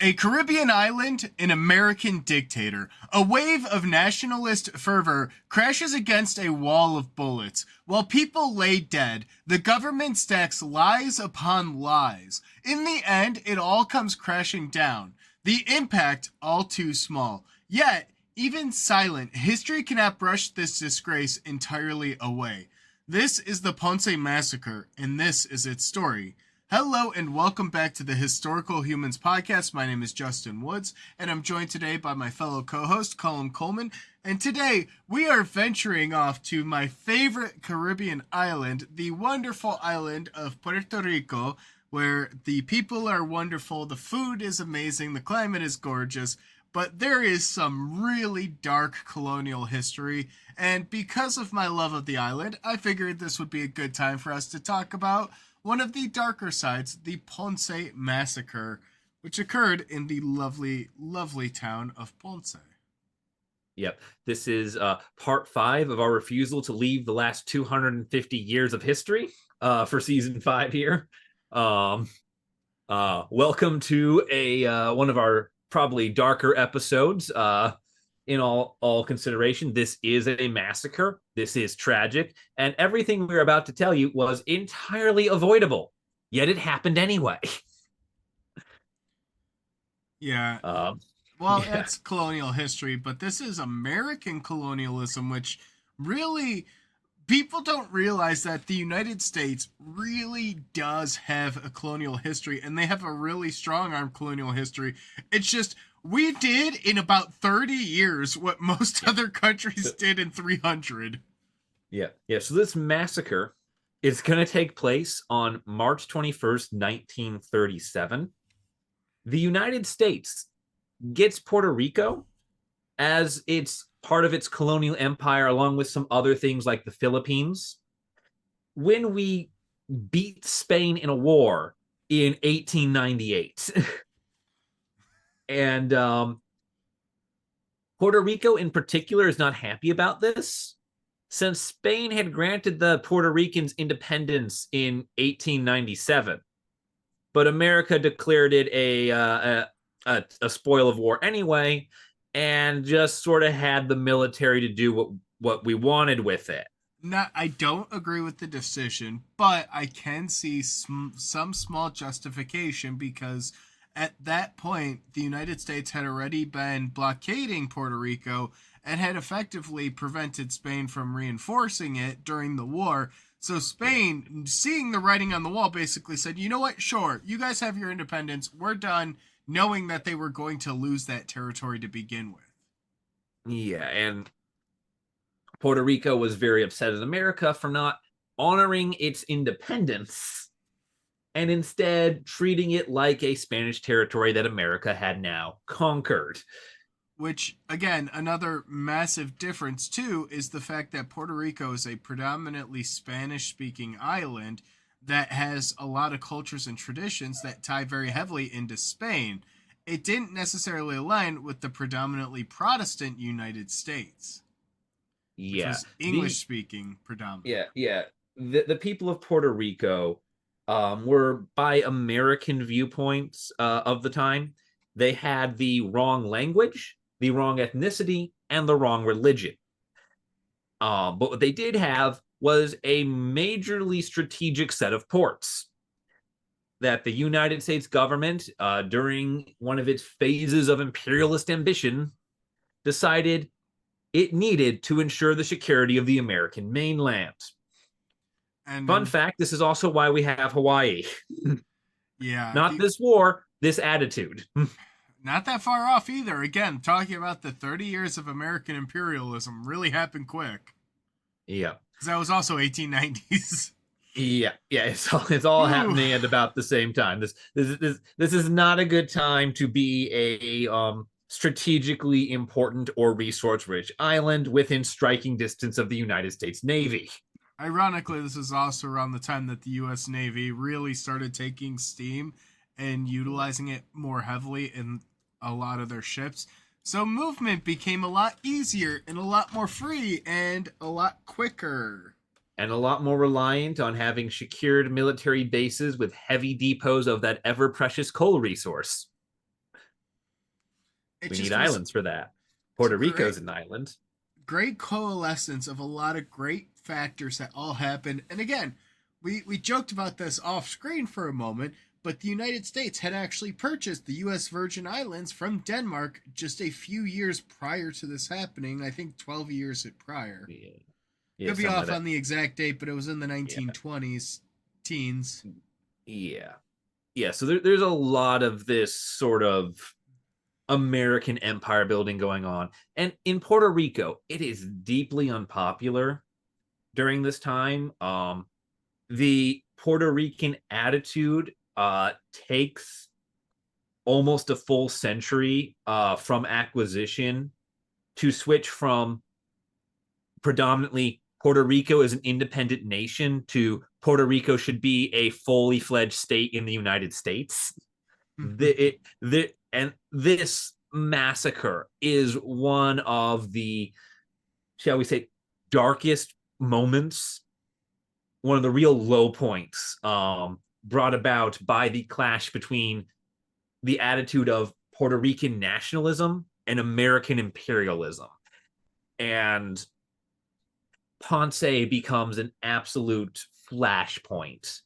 A Caribbean island, an American dictator. A wave of nationalist fervor crashes against a wall of bullets. While people lay dead, the government stacks lies upon lies. In the end, it all comes crashing down. The impact all too small. Yet, even silent, history cannot brush this disgrace entirely away. This is the Ponce Massacre, and this is its story. Hello and welcome back to the Historical Humans Podcast. My name is Justin Woods, and I'm joined today by my fellow co-host, Colum Coleman. And today, we are venturing off to my favorite Caribbean island, the wonderful island of Puerto Rico, where the people are wonderful, the food is amazing, the climate is gorgeous, but there is some really dark colonial history, and because of my love of the island, I figured this would be a good time for us to talk about one of the darker sides, the Ponce Massacre, which occurred in the lovely, lovely town of Ponce. Yep. This is part 5 of our refusal to leave the last 250 years of history for season 5 here. Welcome to a one of our probably darker episodes. In all consideration, this is a massacre. This is tragic, and everything we're about to tell you was entirely avoidable, yet it happened anyway. Yeah. Well, it's colonial history, but this is American colonialism, which really people don't realize that the United States really does have a colonial history, and they have a really strong arm colonial history. It's just we did in about 30 years what most other countries did in 300. Yeah. So this massacre is going to take place on March 21st, 1937. The United States gets Puerto Rico as it's part of its colonial empire, along with some other things like the Philippines. When we beat Spain in a war in 1898. And Puerto Rico in particular is not happy about this, since Spain had granted the Puerto Ricans independence in 1897, but America declared it a spoil of war anyway, and just sort of had the military to do what we wanted with it. I don't agree with the decision, but I can see some small justification because at that point, the United States had already been blockading Puerto Rico and had effectively prevented Spain from reinforcing it during the war. So Spain, seeing the writing on the wall, basically said, you know what, sure, you guys have your independence, we're done, knowing that they were going to lose that territory to begin with. Yeah, and Puerto Rico was very upset at America for not honoring its independence and instead treating it like a Spanish territory that America had now conquered. Which, again, another massive difference, too, is the fact that Puerto Rico is a predominantly Spanish-speaking island that has a lot of cultures and traditions that tie very heavily into Spain. It didn't necessarily align with the predominantly Protestant United States. Which was English-speaking predominantly. Yeah. The people of Puerto Rico were, by American viewpoints of the time, they had the wrong language, the wrong ethnicity, and the wrong religion. But what they did have was a majorly strategic set of ports that the United States government, during one of its phases of imperialist ambition, decided it needed to ensure the security of the American mainland. And fun fact, this is also why we have Hawaii. Yeah. Not this war, this attitude. Not that far off either. Again, talking about the 30 years of American imperialism really happened quick. Yeah. Because that was also 1890s. Yeah, it's all happening at about the same time. This is not a good time to be a strategically important or resource-rich island within striking distance of the United States Navy. Ironically, this is also around the time that the U.S. Navy really started taking steam and utilizing it more heavily in a lot of their ships. So movement became a lot easier and a lot more free and a lot quicker. And a lot more reliant on having secured military bases with heavy depots of that ever-precious coal resource. it We need just was islands for that. Puerto great, Rico's an island. great coalescence of a lot of great factors that all happened. And again, we joked about this off screen for a moment, but the United States had actually purchased the U.S. Virgin Islands from Denmark just a few years prior to this happening. I think 12 years prior. Yeah, yeah, Could be something like off that. on the exact date, but it was in the Yeah, 1920s, teens. yeah, yeah. So there's a lot of this sort of American empire building going on, and in Puerto Rico, it is deeply unpopular during this time. The Puerto Rican attitude takes almost a full century from acquisition to switch from predominantly Puerto Rico as an independent nation to Puerto Rico should be a fully fledged state in the United States. And this massacre is one of the, shall we say, darkest moments, one of the real low points brought about by the clash between the attitude of Puerto Rican nationalism and American imperialism. And Ponce becomes an absolute flashpoint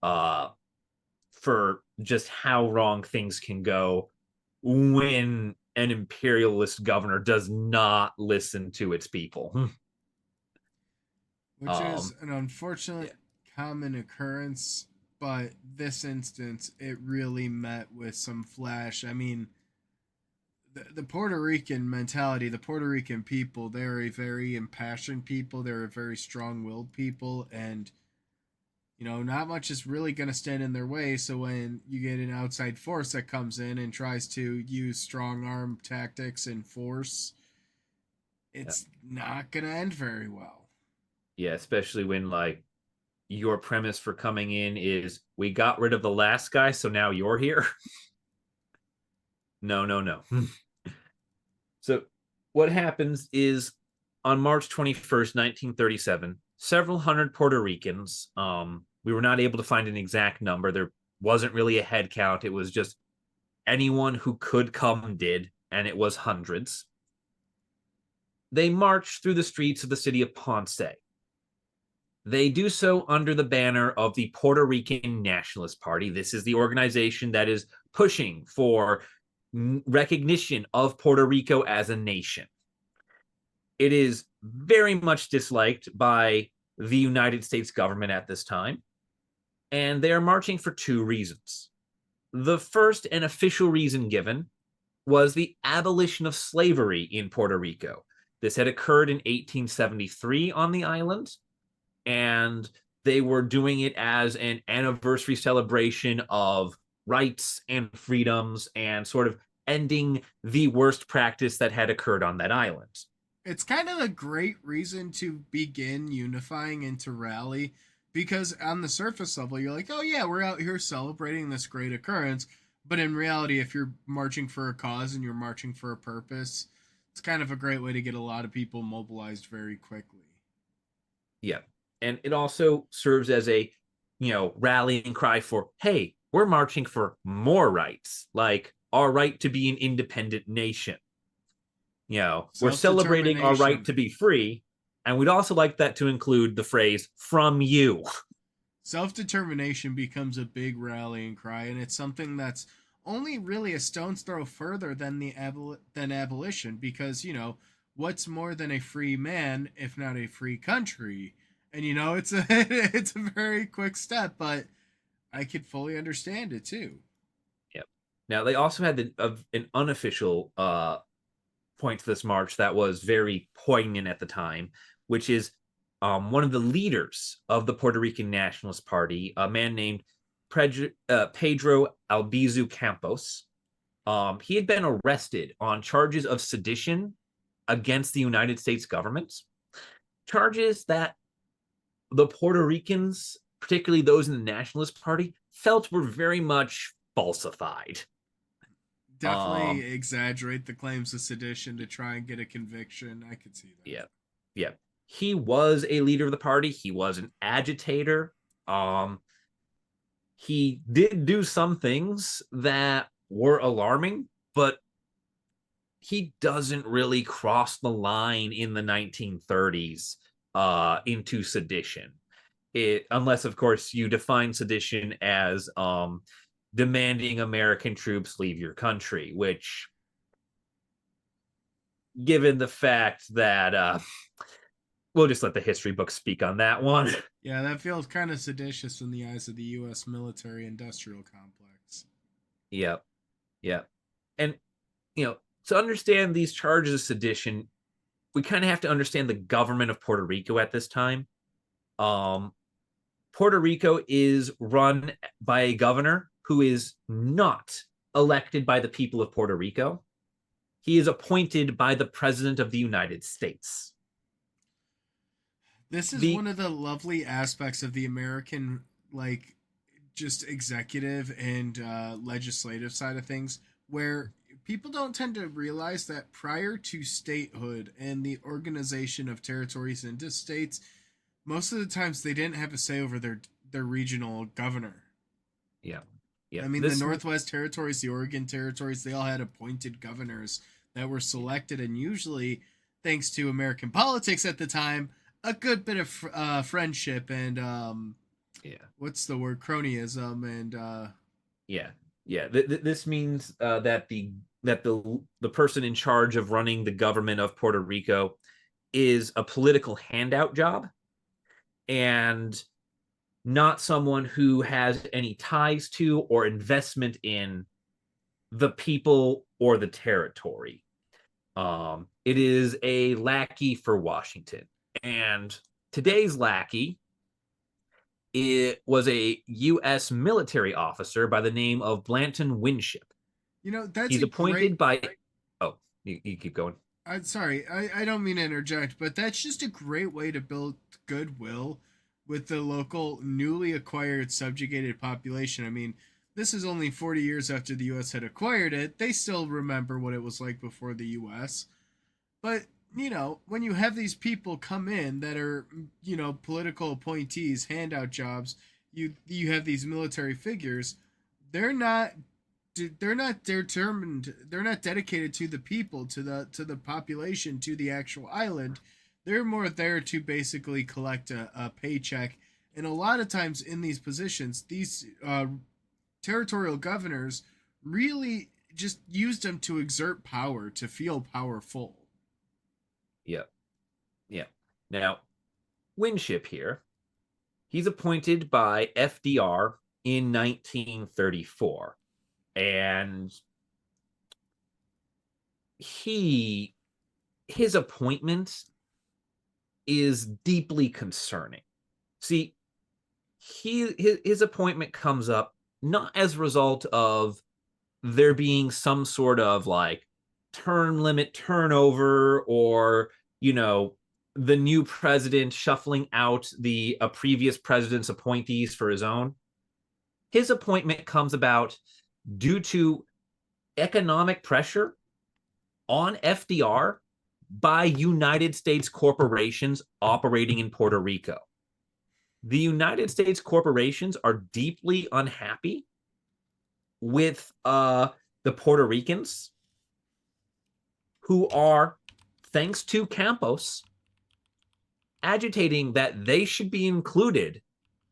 uh, for just how wrong things can go when an imperialist governor does not listen to its people. Which is um, an unfortunate yeah, common occurrence, but this instance it really met with some flash. I mean, the Puerto Rican mentality, the Puerto Rican people, they're a very impassioned people, they're a very strong willed people, and not much is really going to stand in their way. So when you get an outside force that comes in and tries to use strong arm tactics and force, yeah, it's not going to end very well. yeah, especially when like your premise for coming in is we got rid of the last guy, so now you're here. No, no, no. So what happens is on March 21st, 1937, several hundred Puerto Ricans, we were not able to find an exact number. There wasn't really a head count. It was just anyone who could come did, and it was hundreds. They marched through the streets of the city of Ponce. They do so under the banner of the Puerto Rican Nationalist Party. This is the organization that is pushing for recognition of Puerto Rico as a nation. It is very much disliked by the United States government at this time, and they are marching for two reasons. The first and official reason given was the abolition of slavery in Puerto Rico. This had occurred in 1873 on the island, and they were doing it as an anniversary celebration of rights and freedoms and sort of ending the worst practice that had occurred on that island. It's kind of a great reason to begin unifying and to rally because on the surface level you're like, oh yeah, we're out here celebrating this great occurrence, but in reality if you're marching for a cause and you're marching for a purpose, it's kind of a great way to get a lot of people mobilized very quickly. Yeah. And it also serves as a, rallying cry for, hey, we're marching for more rights, like our right to be an independent nation. We're celebrating our right Self-determination. to be free. And we'd also like that to include the phrase from you. Self-determination becomes a big rallying cry, and it's something that's only really a stone's throw further than than abolition, because what's more than a free man if not a free country? And it's a it's a very quick step, but I could fully understand it too. Yep. Now, they also had an unofficial point to this march that was very poignant at the time, which is one of the leaders of the Puerto Rican Nationalist Party, a man named Pedro Albizu Campos. He had been arrested on charges of sedition against the United States government, charges that the Puerto Ricans, particularly those in the Nationalist Party, felt were very much falsified. Definitely exaggerate the claims of sedition to try and get a conviction. I could see that. Yeah, yeah. He was a leader of the party. He was an agitator. Um, he did do some things that were alarming, but he doesn't really cross the line in the 1930s into sedition. Unless, of course, you define sedition as demanding American troops leave your country, which, given the fact that we'll just let the history books speak on that one. Yeah, that feels kind of seditious in the eyes of the U.S. military industrial complex. Yep, yep. And to understand these charges of sedition, we kind of have to understand the government of Puerto Rico at this time. Um, Puerto Rico is run by a governor who is not elected by the people of Puerto Rico. He is appointed by the President of the United States. This is The one of the lovely aspects of the American, like, just executive and legislative side of things, where people don't tend to realize that prior to statehood and the organization of territories into states, most of the times they didn't have a say over their regional governor. yeah, yeah. I mean, the This Northwest Territories, the Oregon Territories, they all had appointed governors that were selected, and usually, thanks to American politics at the time, a good bit of friendship and yeah, what's the word, cronyism, and yeah, yeah. This means that the person in charge of running the government of Puerto Rico is a political handout job and not someone who has any ties to or investment in the people or the territory. It is a lackey for Washington. And that today's lackey, it was a U.S. military officer by the name of Blanton Winship. that's He's a great. appointed by. Oh, you keep going. I'm sorry, I don't mean to interject, but that's just a great way to build goodwill with the local newly acquired subjugated population. I mean, this is only 40 years after the U.S. had acquired it. They still remember what it was like before the U.S. But, when you have these people come in that are, political appointees, handout jobs, you have these military figures, they're not they're not determined, they're not dedicated to the people, to the population, to the actual island. They're more there to basically collect a paycheck. And a lot of times in these positions, these territorial governors really just used them to exert power, to feel powerful. Yeah, yeah. Now, Winship here, he's appointed by FDR in 1934. And his appointment is deeply concerning. See, his appointment comes up not as a result of there being some sort of like term limit turnover or the new president shuffling out the previous president's appointees for his own. His appointment comes about due to economic pressure on FDR by United States corporations operating in Puerto Rico. The United States corporations are deeply unhappy with the Puerto Ricans who are, thanks to Campos, agitating that they should be included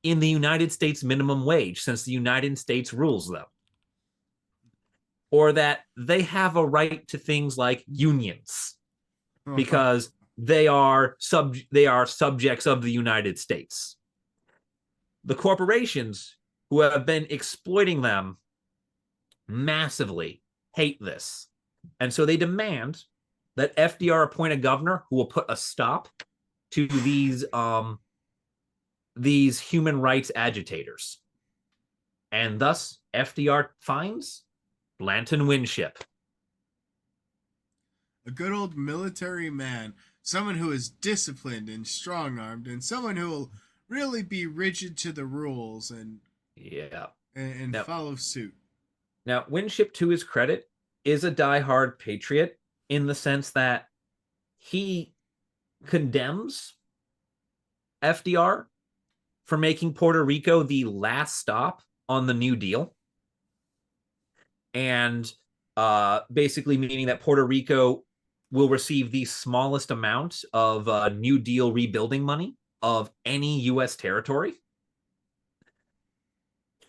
in the United States minimum wage since the United States rules them, or that they have a right to things like unions because they are subjects of the United States. The corporations who have been exploiting them massively hate this. And so they demand that FDR appoint a governor who will put a stop to these human rights agitators. And thus FDR finds Blanton Winship. A good old military man, someone who is disciplined and strong armed, and someone who will really be rigid to the rules and Yeah. and Now, follow suit. now Winship, to his credit, is a diehard patriot in the sense that he condemns FDR for making Puerto Rico the last stop on the New Deal. And basically meaning that Puerto Rico will receive the smallest amount of New Deal rebuilding money of any U.S. territory.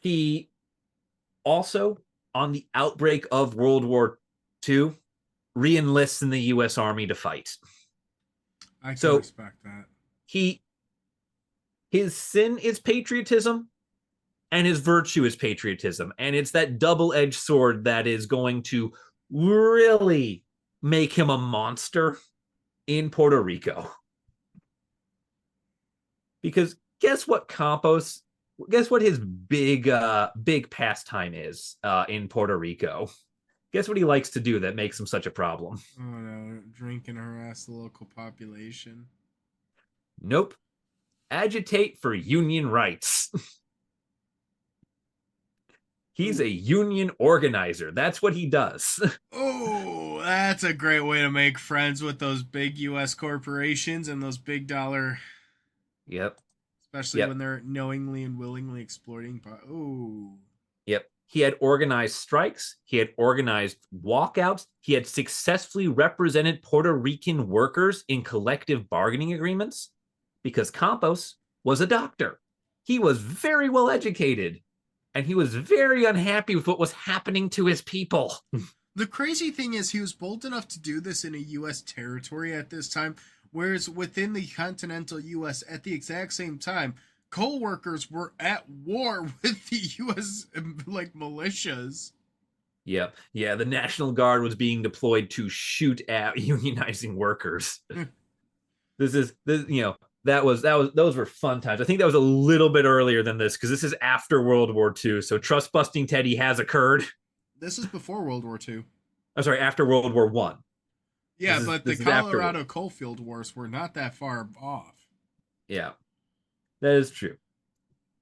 He also, on the outbreak of World War II, re-enlists in the U.S. Army to fight. I can So respect that. he his sin is patriotism and his virtue is patriotism, and it's that double-edged sword that is going to really make him a monster in Puerto Rico. Because guess what his big pastime is in Puerto Rico. Guess what he likes to do that makes him such a problem? Oh no, drink and harass the local population. Nope. Agitate for union rights. He's a union organizer. That's what he does. Oh, that's a great way to make friends with those big U.S. corporations and those big dollar, Yep. especially Yep. when they're knowingly and willingly exploiting. Oh, Yep. He had organized strikes. He had organized walkouts. He had successfully represented Puerto Rican workers in collective bargaining agreements because Campos was a doctor. He was very well educated and he was very unhappy with what was happening to his people. the crazy thing is, he was bold enough to do this in a U.S. territory at this time, whereas within the continental U.S. at the exact same time, coal workers were at war with the U.S. like militias. Yep. Yeah, the National Guard was being deployed to shoot at unionizing workers. Those were fun times. I think that was a little bit earlier than this because this is after World War II. So trust busting Teddy has occurred. This is before World War II. I'm sorry, after World War One. Yeah, but the This is after. Colorado coalfield wars were not that far off. Yeah, that is true.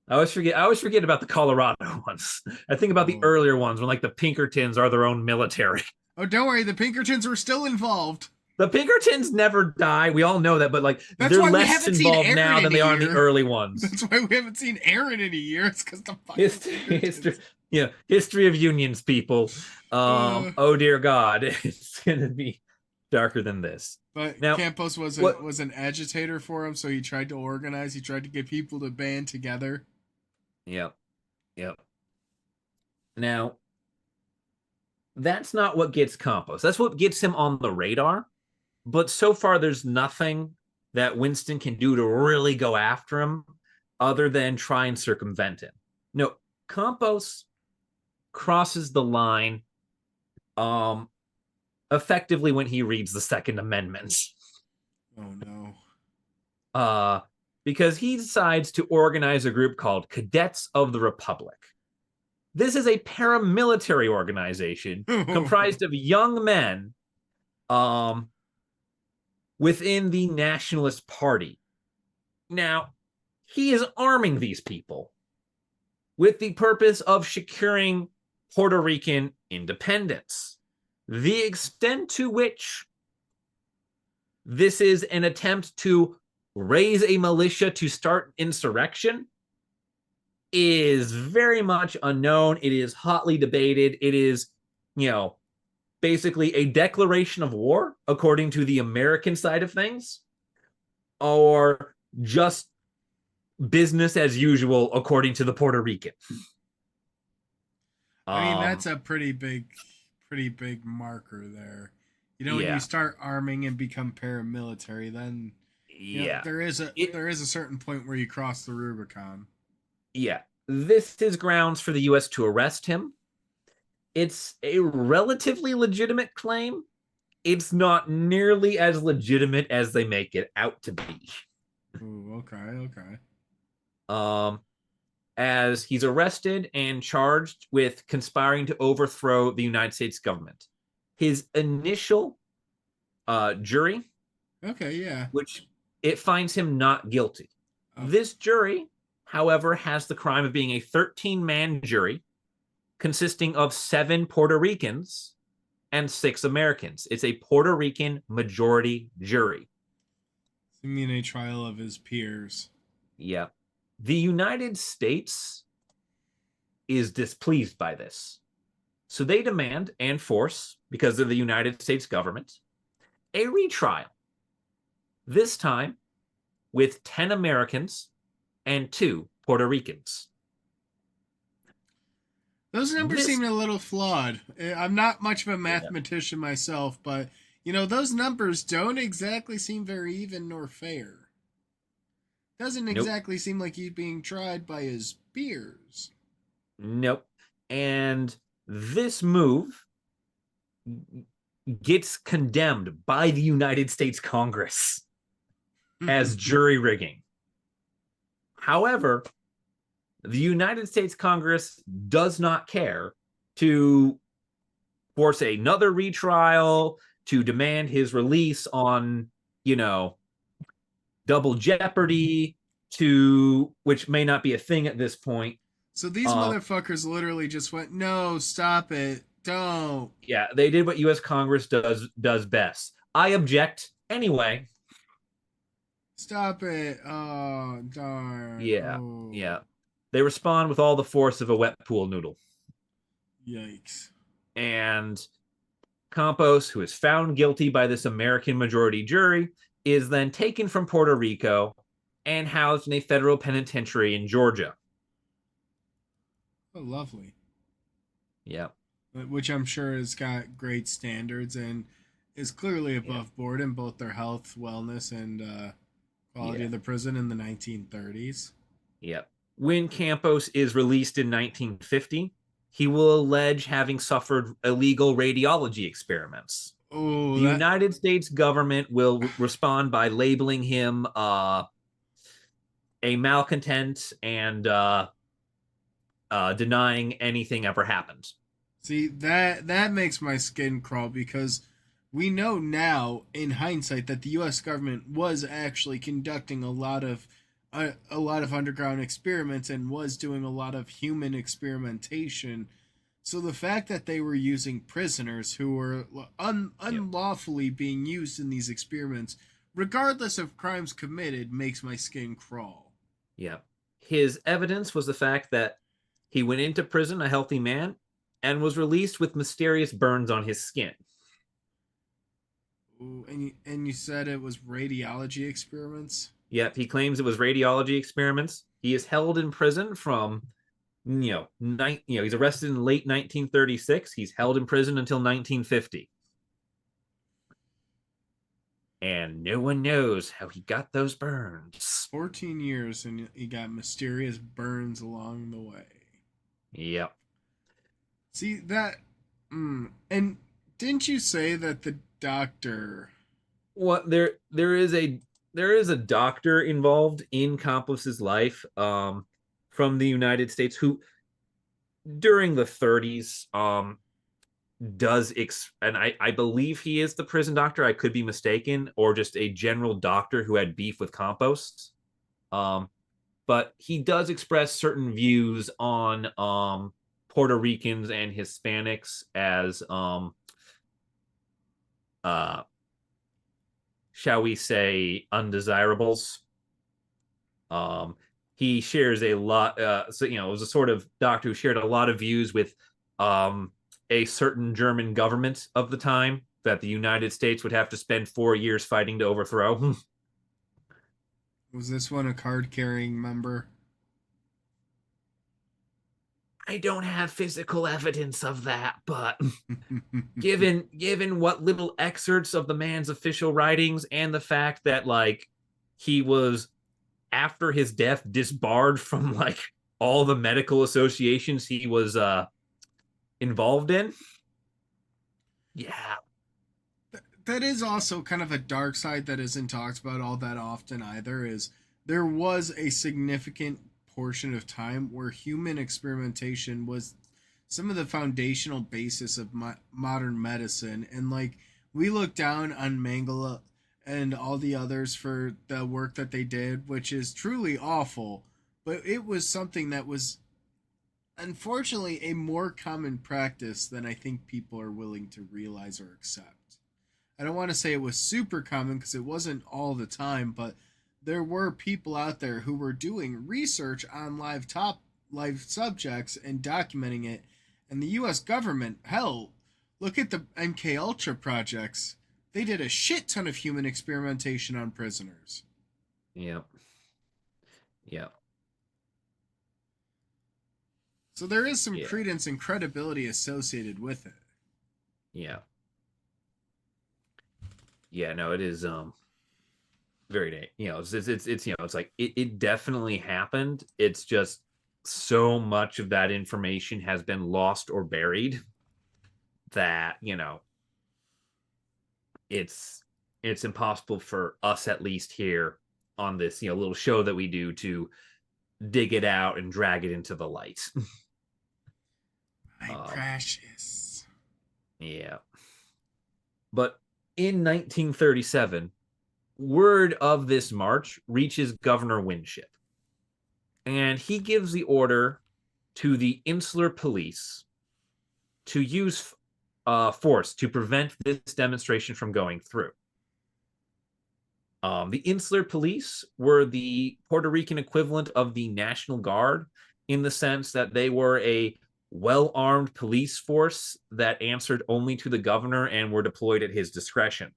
I always forget about the Colorado ones. I think about the earlier ones when like the Pinkertons are their own military. Oh, don't worry, the Pinkertons were still involved. The Pinkertons never die. We all know that, but like That's they're why we less haven't seen involved Aaron now in than a they are in the year. early ones. That's why we haven't seen Aaron in a year. It's because the fucking history of unions, people. Oh dear God, it's gonna be darker than this. But Now, Campos was an agitator for him, so he tried to organize. He tried to get people to band together. Yep, yep. Now, that's not what gets Campos. That's what gets him on the radar. But so far, there's nothing that Winston can do to really go after him other than try and circumvent him. No, Campos crosses the line effectively when he reads the Second Amendment. Oh no. Because he decides to organize a group called Cadets of the Republic. This is a paramilitary organization comprised of young men within the Nationalist Party. Now, he is arming these people with the purpose of securing Puerto Rican independence. The extent to which this is an attempt to raise a militia to start insurrection is very much unknown. It is hotly debated. It is, basically a declaration of war, according to the American side of things, or just business as usual, according to the Puerto Rican. I mean, that's a pretty big marker there. When you start arming and become paramilitary, then there is a certain point where you cross the Rubicon. Yeah, this is grounds for the U.S. to arrest him. It's a relatively legitimate claim. It's not nearly as legitimate as they make it out to be. Ooh, okay. As he's arrested and charged with conspiring to overthrow the United States government. His initial jury, which it finds him not guilty. Oh. This jury, however, has the crime of being a 13-man jury consisting of 7 Puerto Ricans and 6 Americans. It's a Puerto Rican majority jury. You mean a trial of his peers? Yeah. The United States is displeased by this. So they demand and force, because of the United States government, a retrial. This time with 10 Americans and 2 Puerto Ricans. Those numbers This, seem a little flawed. I'm not much of a yeah, mathematician myself, but those numbers don't exactly seem very even nor fair. Doesn't nope, exactly seem like he's being tried by his peers. nope. And this move gets condemned by the United States Congress as jury rigging. However, the United States Congress does not care to force another retrial, to demand his release on, double jeopardy, to which may not be a thing at this point. So these motherfuckers literally just went, "No, stop it. Don't." Yeah, they did what U.S. Congress does best. I object anyway. Stop it. Oh, darn. Yeah, Oh, yeah. They respond with all the force of a wet pool noodle. yikes. And Campos, who is found guilty by this American majority jury, is then taken from Puerto Rico and housed in a federal penitentiary in Georgia. Oh, lovely. Yeah. Which I'm sure has got great standards and is clearly Yeah. above board in both their health, wellness, and quality Yeah. of the prison in the 1930s. Yeah. When Campos is released in 1950, he will allege having suffered illegal radiology experiments. Oh, The that. United States government will respond by labeling him a malcontent and denying anything ever happened. See, that makes my skin crawl because we know now in hindsight that the US government was actually conducting a lot of underground experiments and was doing a lot of human experimentation. So the fact that they were using prisoners who were Yep. unlawfully being used in these experiments, regardless of crimes committed, makes my skin crawl. Yeah. His evidence was the fact that he went into prison a healthy man and was released with mysterious burns on his skin. Ooh, and you said it was radiology experiments? Yep, he claims it was radiology experiments. He is held in prison from he's arrested in late 1936. He's held in prison until 1950. And no one knows how he got those burns. 14 years and he got mysterious burns along the way. Yep. See that and didn't you say that the doctor What there is a doctor involved in Campos's life from the United States who during the 30s and I believe he is the prison doctor. I could be mistaken, or just a general doctor who had beef with Campos. Um, but he does express certain views on Puerto Ricans and Hispanics as uh shall we say undesirables. Um he shares a lot it was a sort of doctor who shared a lot of views with a certain German government of the time that the United States would have to spend 4 years fighting to overthrow. was this one a card carrying member? I don't have physical evidence of that, but given what little excerpts of the man's official writings and the fact that he was after his death disbarred from all the medical associations he was involved in. Yeah. That is also kind of a dark side that isn't talked about all that often either is there was a significant portion of time where human experimentation was some of the foundational basis of modern medicine and we look down on Mangala and all the others for the work that they did which is truly awful, but it was something that was unfortunately a more common practice than I think people are willing to realize or accept. I don't want to say it was super common because it wasn't all the time, but there were people out there who were doing research on live subjects and documenting it And the US government, hell, look at the MK Ultra projects. They did a shit ton of human experimentation on prisoners. Yeah. Yeah. So there is some Yeah. credence and credibility associated with it. Yeah. Yeah. No, it is very, it's it's like it definitely happened. It's just so much of that information has been lost or buried that, it's impossible for us, at least here on this, little show that we do, to dig it out and drag it into the light. My um precious. yeah. But in 1937, word of this march reaches Governor Winship, and he gives the order to the insular police to use force to prevent this demonstration from going through. The insular police were the Puerto Rican equivalent of the National Guard, in the sense that they were a well-armed police force that answered only to the governor and were deployed at his discretion.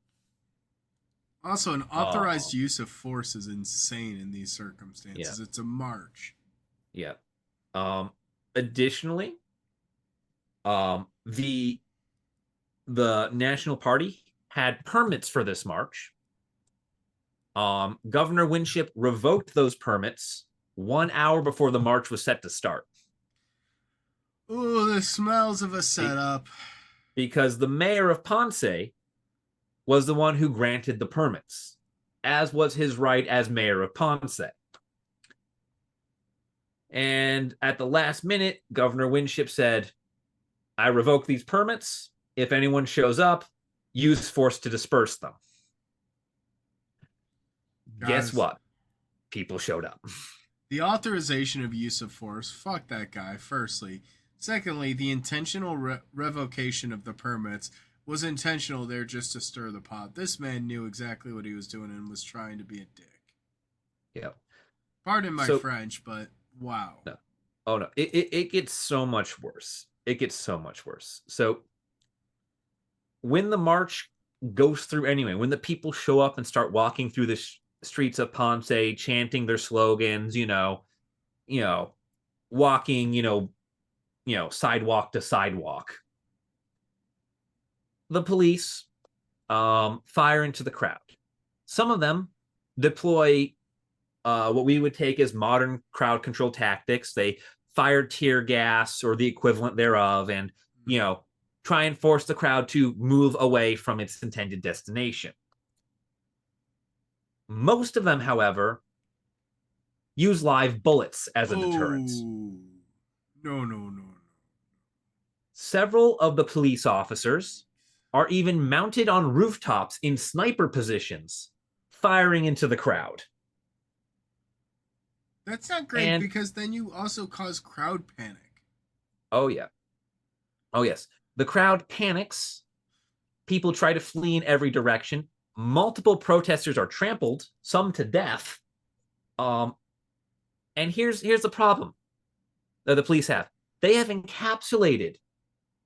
Also, an Uh, authorized use of force is insane in these yeah, circumstances. It's a march. yeah. Additionally, the National Party had permits for this march. Governor Winship revoked those permits 1 hour before the march was set to start. Ooh, the smells of a setup. Because the mayor of Ponce was the one who granted the permits, as was his right as mayor of Ponce. And at the last minute, Governor Winship said, I revoke these permits. If anyone shows up, use force to disperse them. Guess Guys, what? People showed up. the authorization of use of force, fuck that guy, firstly. Secondly, the intentional revocation of the permits was intentional there just to stir the pot. This man knew exactly what he was doing and was trying to be a dick. Yeah. Pardon my So, French, but wow. no. Oh, no. It gets so much worse. It gets so much worse. So, when the march goes through anyway, when the people show up and start walking through the streets of Ponce, chanting their slogans, you know, walking, sidewalk to sidewalk, the police fire into the crowd. Some of them deploy what we would take as modern crowd control tactics. They fire tear gas or the equivalent thereof, and try and force the crowd to move away from its intended destination. Most of them, however, use live bullets as a deterrent. Oh, no, no, no, no. Several of the police officers are even mounted on rooftops in sniper positions, firing into the crowd. That's not great And because then you also cause crowd panic. oh yeah, oh yes, the crowd panics. People try to flee in every direction. Multiple protesters are trampled, some to death. And here's the problem that the police have. They have encapsulated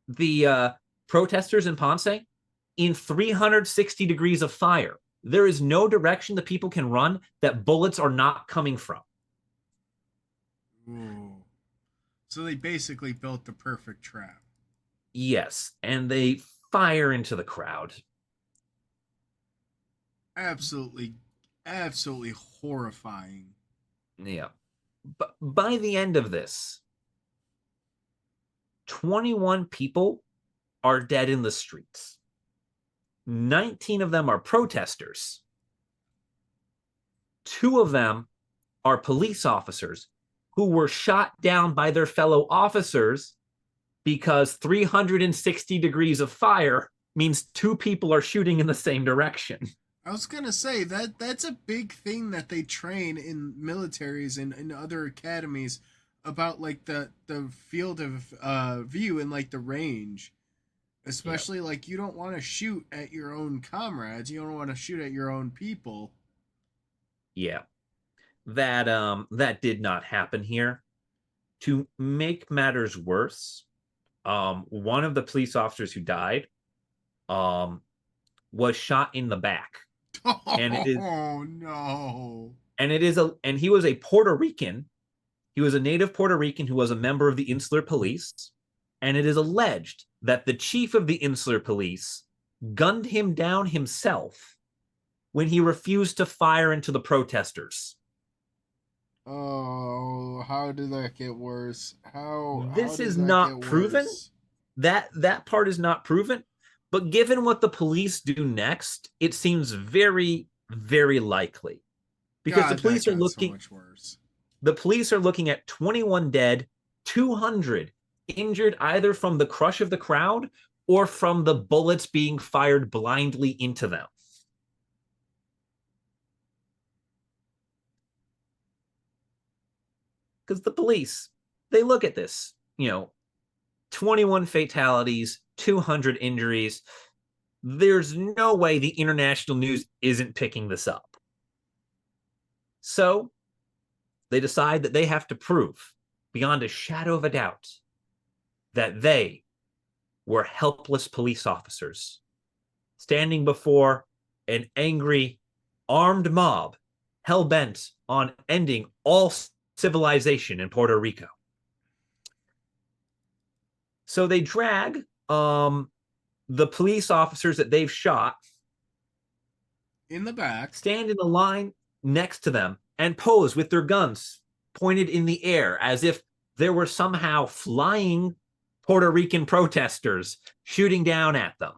the protesters in Ponce in 360 degrees of fire. There is no direction the people can run that bullets are not coming from. Ooh. So they basically built the perfect trap. Yes, and they fire into the crowd. Absolutely, absolutely horrifying. Yeah. But by the end of this, 21 people are dead in the streets. 19 of them are protesters. 2 of them are police officers who were shot down by their fellow officers because 360 degrees of fire means 2 people are shooting in the same direction. I was gonna say that's a big thing that they train in militaries and in other academies about like the field of view and like the range. Especially like you don't want to shoot at your own comrades, you don't want to shoot at your own people. Yeah. That did not happen here. To make matters worse, One of the police officers who died um, was shot in the back, and it is Oh no. and he was a Puerto Rican. He was a native Puerto Rican who was a member of the Insular Police, and it is alleged that the chief of the Insular Police gunned him down himself when he refused to fire into the protesters. Oh, how did that get worse? How This does is that get not proven. worse? That part is not proven, but given what the police do next, it seems very, very likely because God, that got so much worse. the police are looking at 21 dead, 200 injured either from the crush of the crowd or from the bullets being fired blindly into them. Because the police, they look at this, 21 fatalities, 200 injuries. There's no way the international news isn't picking this up. So they decide that they have to prove beyond a shadow of a doubt that they were helpless police officers standing before an angry, armed mob hell-bent on ending all civilization in Puerto Rico. So they drag the police officers that they've shot in the back, stand in the line next to them, and pose with their guns pointed in the air as if there were somehow flying Puerto Rican protesters shooting down at them.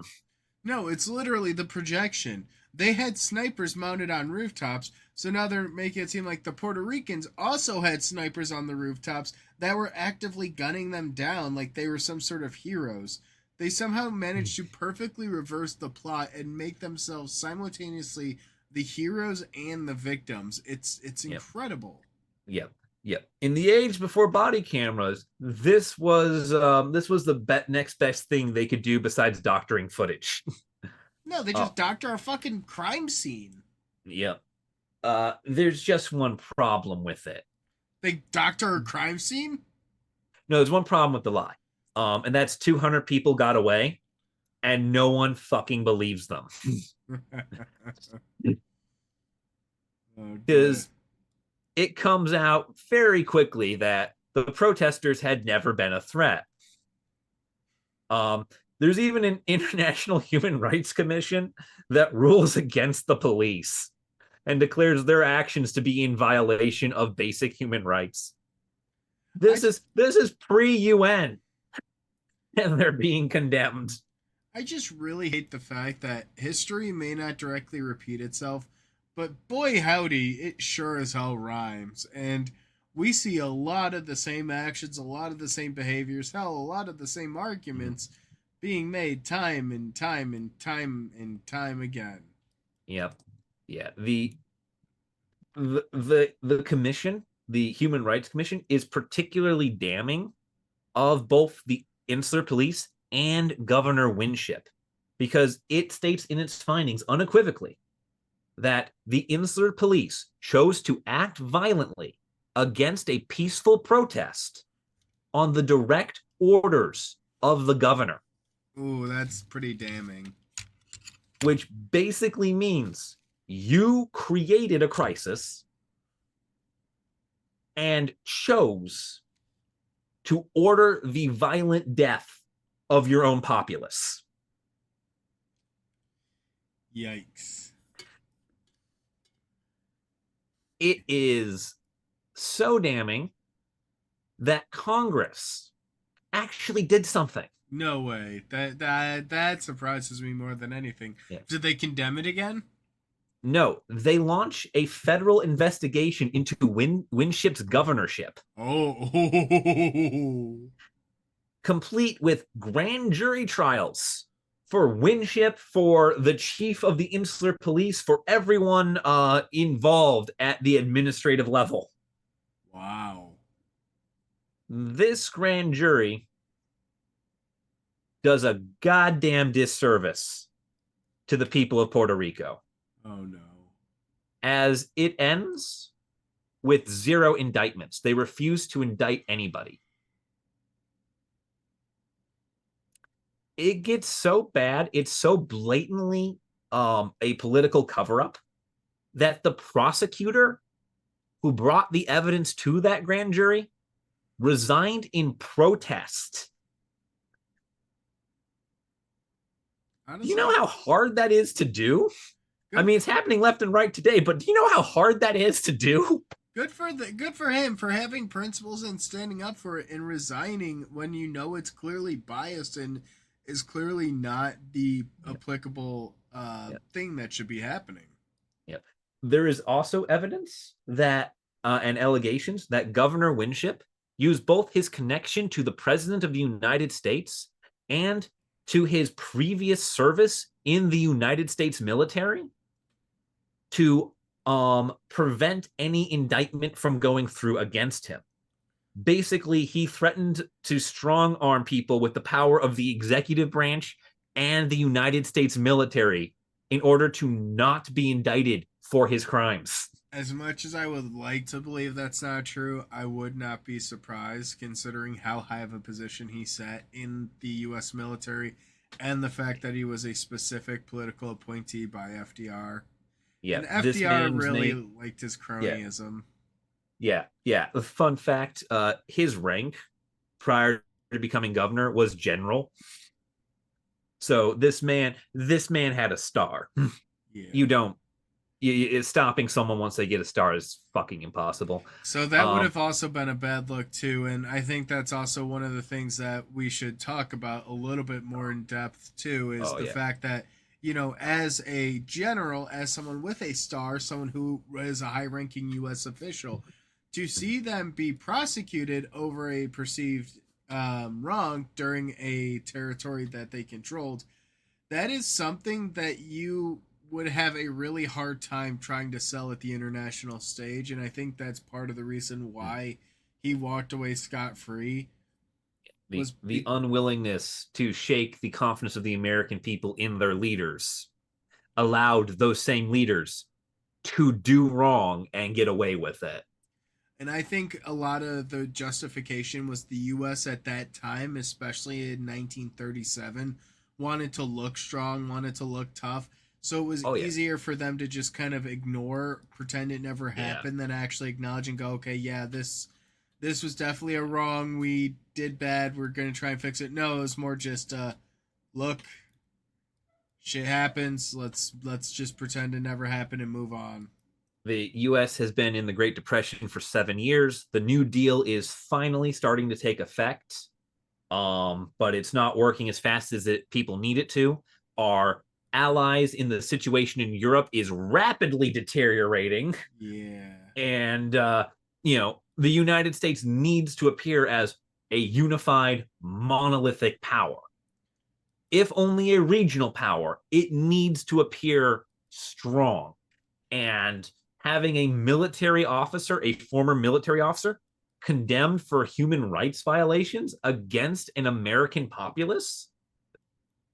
No, it's literally the projection. They had snipers mounted on rooftops, so now they're making it seem like the Puerto Ricans also had snipers on the rooftops that were actively gunning them down like they were some sort of heroes. They somehow managed to perfectly reverse the plot and make themselves simultaneously the heroes and the victims. It's incredible. Yep. Yep. In the age before body cameras, this was the next best thing they could do besides doctoring footage. No, they just doctor a fucking crime scene. Yep. There's just one problem with it. They doctor a crime scene? No, there's one problem with the lie. And that's 200 people got away, and no one fucking believes them. Because it comes out very quickly that the protesters had never been a threat. There's even an International Human Rights Commission that rules against the police and declares their actions to be in violation of basic human rights. This is pre-UN, and they're being condemned. I just really hate the fact that history may not directly repeat itself, but boy howdy, it sure as hell rhymes. And we see a lot of the same actions, a lot of the same behaviors, hell, a lot of the same arguments being made time and time and time and time again. Yep. Yeah. The commission, the Human Rights Commission, is particularly damning of both the Insular Police and Governor Winship, because it states in its findings unequivocally that the Insular Police chose to act violently against a peaceful protest on the direct orders of the governor. Ooh, that's pretty damning. Which basically means you created a crisis and chose to order the violent death of your own populace. Yikes. It is so damning that Congress actually did something. No way. That surprises me more than anything. Yeah. Did they condemn it again? No, they launch a federal investigation into Winship's governorship. Oh. Complete with grand jury trials for Winship, for the chief of the Insular Police, for everyone involved at the administrative level. Wow. This grand jury does a goddamn disservice to the people of Puerto Rico. Oh, no. As it ends with 0 indictments. They refuse to indict anybody. it gets so bad, it's so blatantly a political cover-up that the prosecutor who brought the evidence to that grand jury resigned in protest. Do you Honestly, know how hard that is to do? I good mean, it's happening left and right today, but do you know how hard that is to do? good for him for having principles and standing up for it and resigning when you know it's clearly biased and is clearly not the Yep. applicable Yep. thing that should be happening. Yep. There is also evidence that and allegations that Governor Winship used both his connection to the President of the United States and to his previous service in the United States military to prevent any indictment from going through against him. Basically, he threatened to strong arm people with the power of the executive branch and the United States military in order to not be indicted for his crimes. As much as I would like to believe that's not true, I would not be surprised considering how high of a position he set in the US military and the fact that he was a specific political appointee by FDR. Yeah, And this FDR man's really name. liked his Yeah, cronyism. yeah. Fun fact: his rank prior to becoming governor was general. So this man had a star. Yeah. You don't. Stopping someone once they get a star is fucking impossible. So that would Um, have also been a bad look too, and I think that's also one of the things that we should talk about a little bit more in depth too is oh the yeah, fact that as a general, as someone with a star, someone who is a high-ranking U.S. official, to see them be prosecuted over a perceived wrong during a territory that they controlled, that is something that you would have a really hard time trying to sell at the international stage, and I think that's part of the reason why he walked away scot free. the Was the unwillingness to shake the confidence of the American people in their leaders allowed those same leaders to do wrong and get away with it. and I think a lot of the justification was the U.S. at that time, especially in 1937, wanted to look strong, wanted to look tough. So it was Oh yeah, easier for them to just kind of ignore, pretend it never yeah. happened, than actually acknowledge and go, okay, yeah, this was definitely a wrong. We did bad. We're gonna try and fix it. No, it was more just look, shit happens. Let's just pretend it never happened and move on. The U.S. has been in the Great Depression for 7 years. The New Deal is finally starting to take effect, but it's not working as fast as people need it to. Our allies in the situation in Europe is rapidly deteriorating, Yeah. and the United States needs to appear as a unified, monolithic power. If only a regional power, it needs to appear strong. And having a military officer, a former military officer, condemned for human rights violations against an American populace,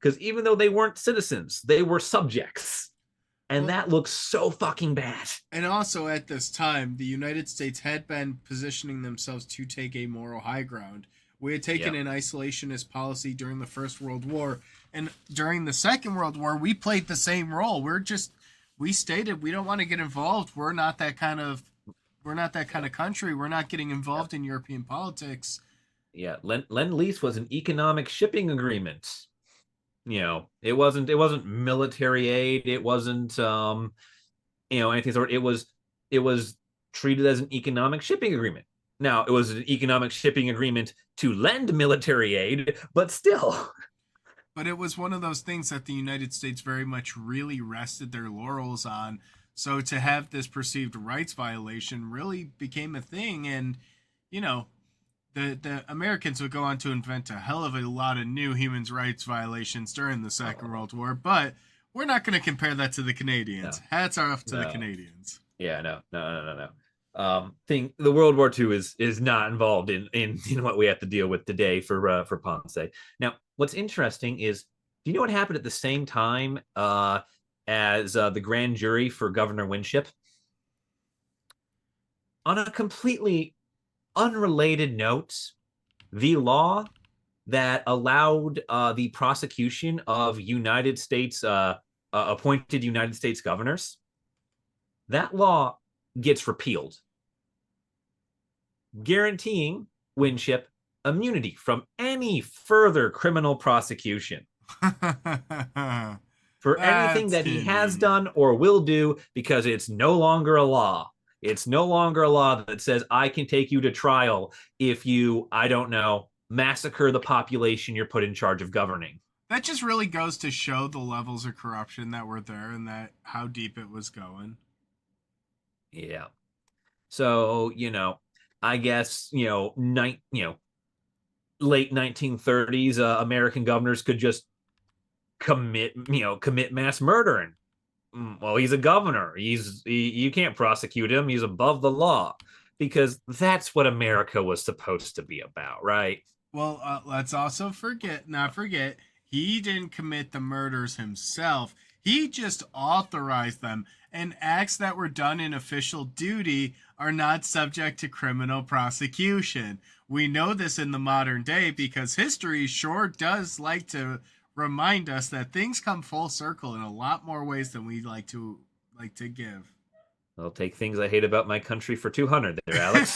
because even though they weren't citizens, they were subjects. And Well, that looks so fucking bad. and also at this time, the United States had been positioning themselves to take a moral high ground. We had taken Yep. an isolationist policy during the First World War, and during the Second World War, we played the same role. We stated we don't want to get involved. We're not that kind of country. We're not getting Yep. involved in European politics. Yeah. Lend-Lease was an economic shipping agreement. It wasn't military aid. It wasn't anything sort. It was treated as an economic shipping agreement. Now, it was an economic shipping agreement to lend military aid, but still. But it was one of those things that the United States very much really rested their laurels on. So to have this perceived rights violation really became a thing, and you know, the Americans would go on to invent a hell of a lot of new human rights violations during the Second Oh, World War, but we're not going to compare that to the Canadians. no, Hats are off to the no. Canadians. Yeah, no, no, no, no, no. Thing the World War II is not involved in what we have to deal with today for Ponce. Now, what's interesting is, do you know what happened at the same time as the grand jury for Governor Winship? On a completely unrelated note, the law that allowed the prosecution of appointed United States governors. That law gets repealed, guaranteeing Winship immunity from any further criminal prosecution for anything That's that he has convenient. done or will do, because it's no longer a law. It's no longer a law that says I can take you to trial if you, I don't know, massacre the population you're put in charge of governing. That just really goes to show the levels of corruption that were there and that how deep it was going. Yeah. So, I guess, late 1930s, American governors could just commit mass murder. And well, he's a governor. You can't prosecute him. He's above the law, because that's what America was supposed to be about, right? Well, let's also not forget, he didn't commit the murders himself. He just authorized them, and acts that were done in official duty are not subject to criminal prosecution. We know this in the modern day because history sure does like to remind us that things come full circle in a lot more ways than we like to give. I'll take things I hate about my country for 200 there, Alex.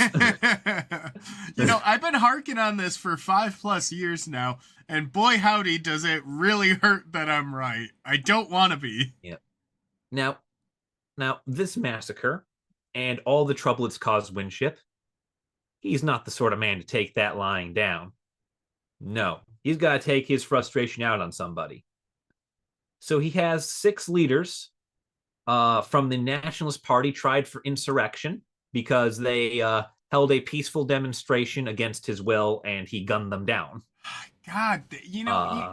I've been harking on this for 5+ years now, and boy, howdy, does it really hurt that I'm right. I don't want to be. Yeah. Now, this massacre and all the trouble it's caused Winship, he's not the sort of man to take that lying down. No, he's got to take his frustration out on somebody. So he has 6 leaders from the Nationalist Party tried for insurrection because they held a peaceful demonstration against his will, and he gunned them down. God, you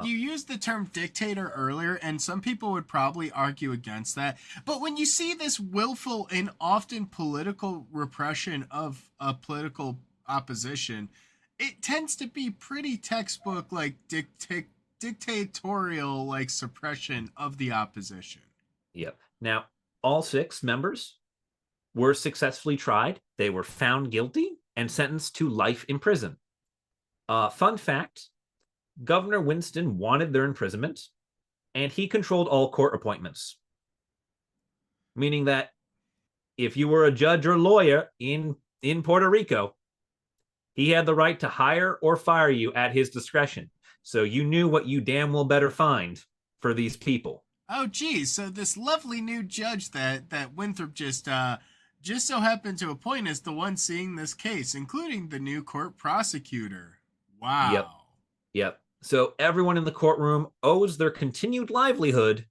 used the term dictator earlier, and some people would probably argue against that. But when you see this willful and often political repression of a political opposition, it tends to be pretty textbook like dictatorial like suppression of the opposition. Yep. Now, all 6 members were successfully tried. They were found guilty and sentenced to life in prison. Fun fact, Governor Winston wanted their imprisonment, and he controlled all court appointments, meaning that if you were a judge or lawyer in Puerto Rico, he had the right to hire or fire you at his discretion. So you knew what you damn well better find for these people. Oh, geez. So this lovely new judge that Winthrop just so happened to appoint is the one seeing this case, including the new court prosecutor. Yep. Wow. Yep. So everyone in the courtroom owes their continued livelihood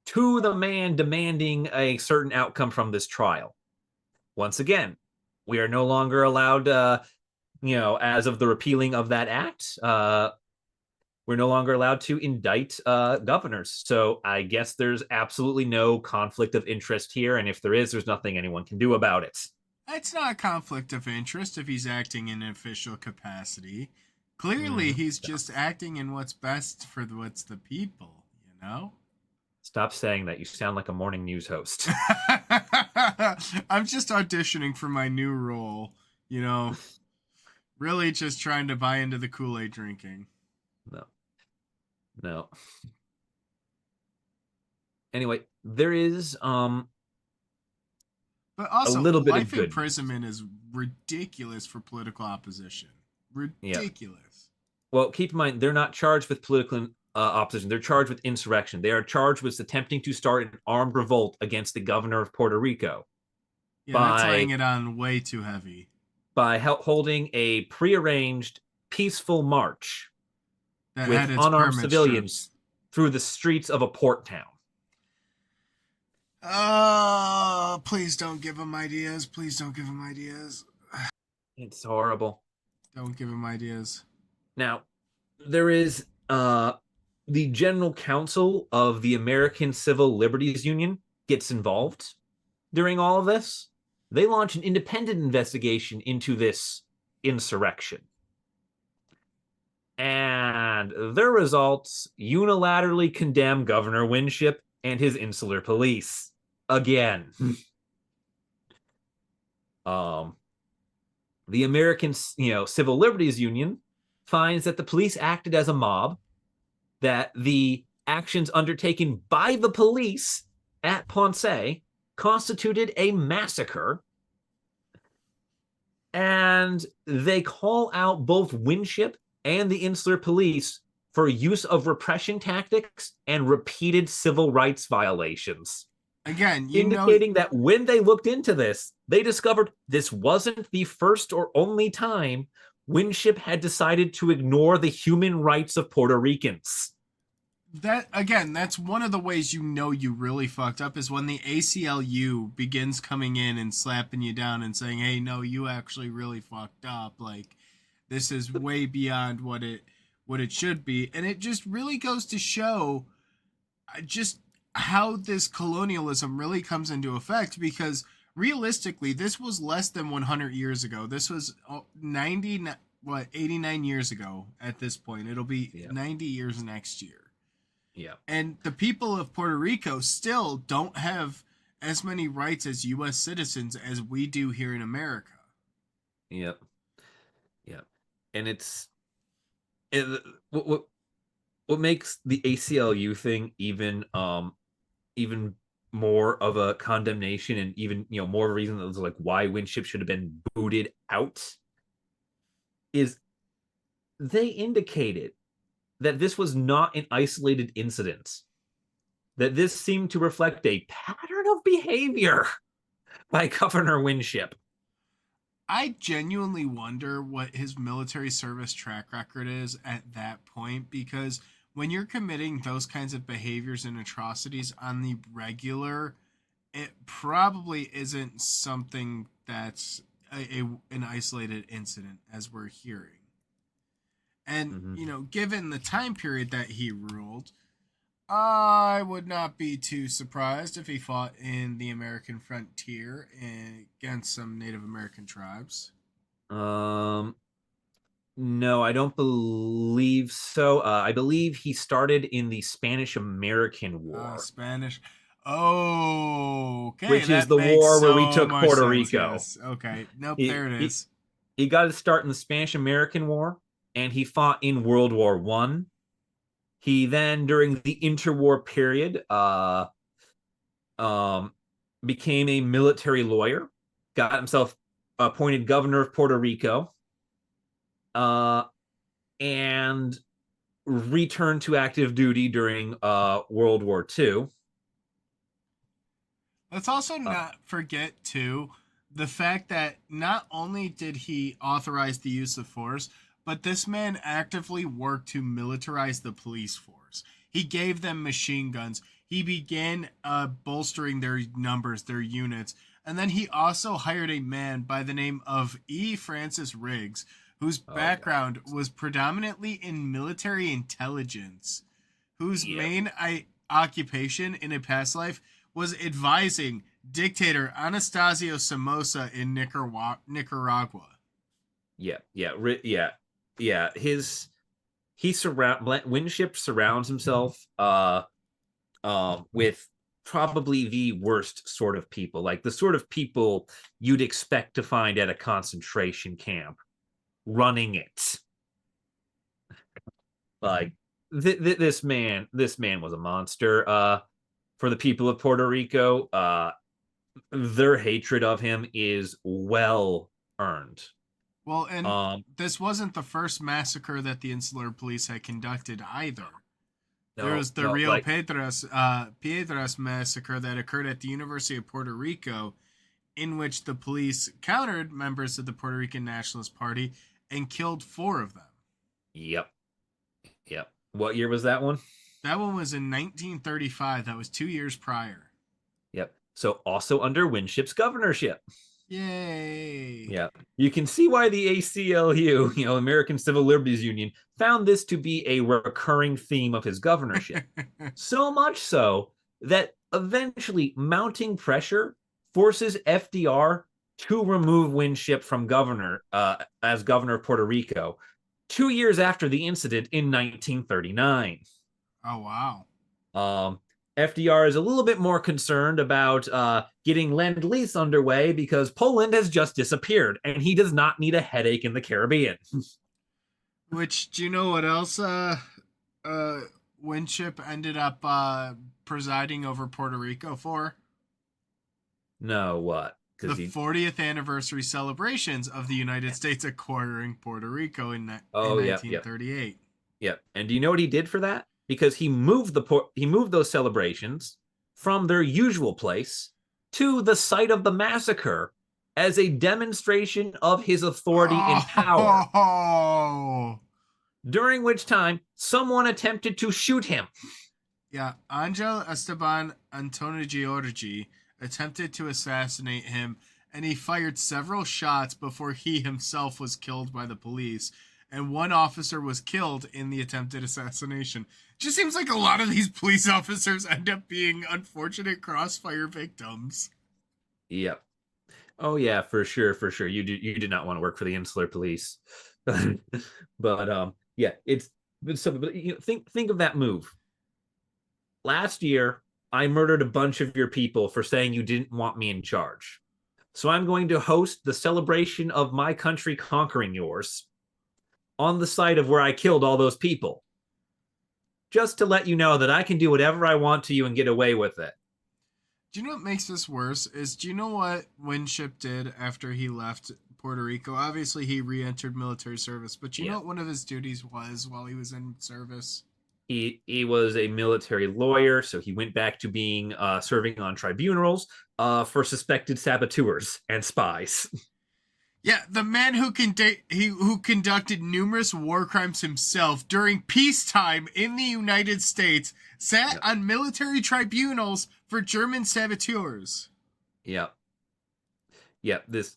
to the man demanding a certain outcome from this trial. Once again, we are no longer allowed, as of the repealing of that act, we're no longer allowed to indict governors. So I guess there's absolutely no conflict of interest here. And if there is, there's nothing anyone can do about it. It's not a conflict of interest if he's acting in an official capacity. Clearly, he's just acting in what's best for what's the people, you know? Stop saying that. You sound like a morning news host. I'm just auditioning for my new role, really just trying to buy into the Kool-Aid drinking. No. Anyway, there is but also a little bit life of good imprisonment is ridiculous for political opposition. Ridiculous. Yeah. Well, keep in mind, they're not charged with political opposition. They're charged with insurrection. They are charged with attempting to start an armed revolt against the governor of Puerto Rico. Yeah, that's laying it on way too heavy. By holding a prearranged peaceful march that with unarmed civilians through the streets of a port town. Oh, please don't give him ideas. Please don't give him ideas. It's horrible. Don't give him ideas. Now, there is the General Council of the American Civil Liberties Union gets involved during all of this. They launch an independent investigation into this insurrection. And their results unilaterally condemn Governor Winship and his insular police again. The American, Civil Liberties Union finds that the police acted as a mob, that the actions undertaken by the police at Ponce constituted a massacre, and they call out both Winship and the Insular Police for use of repression tactics and repeated civil rights violations. Again, indicating that when they looked into this, they discovered this wasn't the first or only time Winship had decided to ignore the human rights of Puerto Ricans. That's one of the ways you really fucked up is when the ACLU begins coming in and slapping you down and saying, "Hey, no, you actually really fucked up. Like, this is way beyond what it should be." And it just really goes to show just how this colonialism really comes into effect, because realistically this was less than 100 years ago. This was 89 years ago at this point. It'll be 90 years next year. Yeah. And the people of Puerto Rico still don't have as many rights as US citizens as we do here in America. Yep. And what makes the ACLU thing even more of a condemnation, and even more of a reason that was like why Winship should have been booted out, is they indicated that this was not an isolated incident, that this seemed to reflect a pattern of behavior by Governor Winship. I genuinely wonder what his military service track record is at that point, because when you're committing those kinds of behaviors and atrocities on the regular, it probably isn't something that's an isolated incident, as we're hearing. And, given the time period that he ruled, I would not be too surprised if he fought in the American frontier against some Native American tribes. No, I don't believe so. I believe he started in the Spanish-American War. Spanish. Oh, okay. Which is the war where we took Puerto Rico. Yes. Okay. Nope, there it is. He got his start in the Spanish-American War, and he fought in World War I. He then, during the interwar period, became a military lawyer, got himself appointed governor of Puerto Rico, and returned to active duty during World War II. Let's also not forget, too, the fact that not only did he authorize the use of force, but this man actively worked to militarize the police force. He gave them machine guns. He began bolstering their numbers, their units. And then he also hired a man by the name of E. Francis Riggs, whose background was predominantly in military intelligence, whose main occupation in a past life was advising dictator Anastasio Somoza in Nicaragua. Winship surrounds himself with probably the worst sort of people, like the sort of people you'd expect to find at a concentration camp running it. Like this man was a monster. For the people of Puerto Rico, their hatred of him is well earned. Well, and this wasn't the first massacre that the Insular Police had conducted either. There was the Rio Piedras massacre that occurred at the University of Puerto Rico, in which the police countered members of the Puerto Rican Nationalist Party and killed 4 of them. Yep. What year was that one? That one was in 1935. That was 2 years prior. Yep. So also under Winship's governorship. Yay. Yeah. You can see why the ACLU, American Civil Liberties Union, found this to be a recurring theme of his governorship. So much so that eventually mounting pressure forces FDR to remove Winship from governor as governor of Puerto Rico 2 years after the incident in 1939. Oh, wow. FDR is a little bit more concerned about getting Lend-Lease underway because Poland has just disappeared and he does not need a headache in the Caribbean. Which, do you know what else uh Winship ended up presiding over Puerto Rico for? No, what? The Because he. 40th anniversary celebrations of the United States acquiring Puerto Rico in Oh, yeah, yeah, 1938. yeah. And do you know what he did for that? Because he moved those celebrations from their usual place to the site of the massacre as a demonstration of his authority and power. Oh, During which time someone attempted to shoot him. yeah. Angel Esteban Antonio Giorgi attempted to assassinate him, and he fired several shots before he himself was killed by the police. And one officer was killed in the attempted assassination. Just seems like a lot of these police officers end up being unfortunate crossfire victims. Yep. Oh yeah, for sure, for sure. You did not want to work for the insular police. But yeah, it's so but, think of that move. Last year, I murdered a bunch of your people for saying you didn't want me in charge. So I'm going to host the celebration of my country conquering yours on the site of where I killed all those people. Just to let you know that I can do whatever I want to you and get away with it. Do you know what makes this worse? Do you know what Winship did after he left Puerto Rico? Obviously, he re-entered military service, but do you know Yeah. what one of his duties was while he was in service? He was a military lawyer, so he went back to being serving on tribunals for suspected saboteurs and spies. Yeah, the man who conducted numerous war crimes himself during peacetime in the United States sat Yep. on military tribunals for German saboteurs. Yep. Yep. This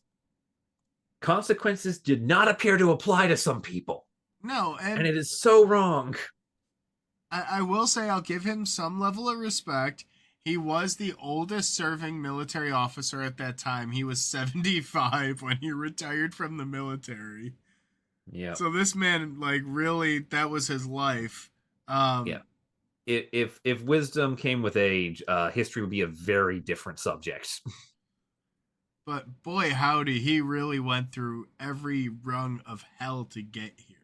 consequences did not appear to apply to some people, No, and and it is so wrong. I will say I'll give him some level of respect. He was the oldest serving military officer at that time. He was 75 when he retired from the military. Yep. So this man, like, really, that was his life. Yeah. Um, If wisdom came with age, history would be a very different subject. but boy, howdy, he really went through every rung of hell to get here.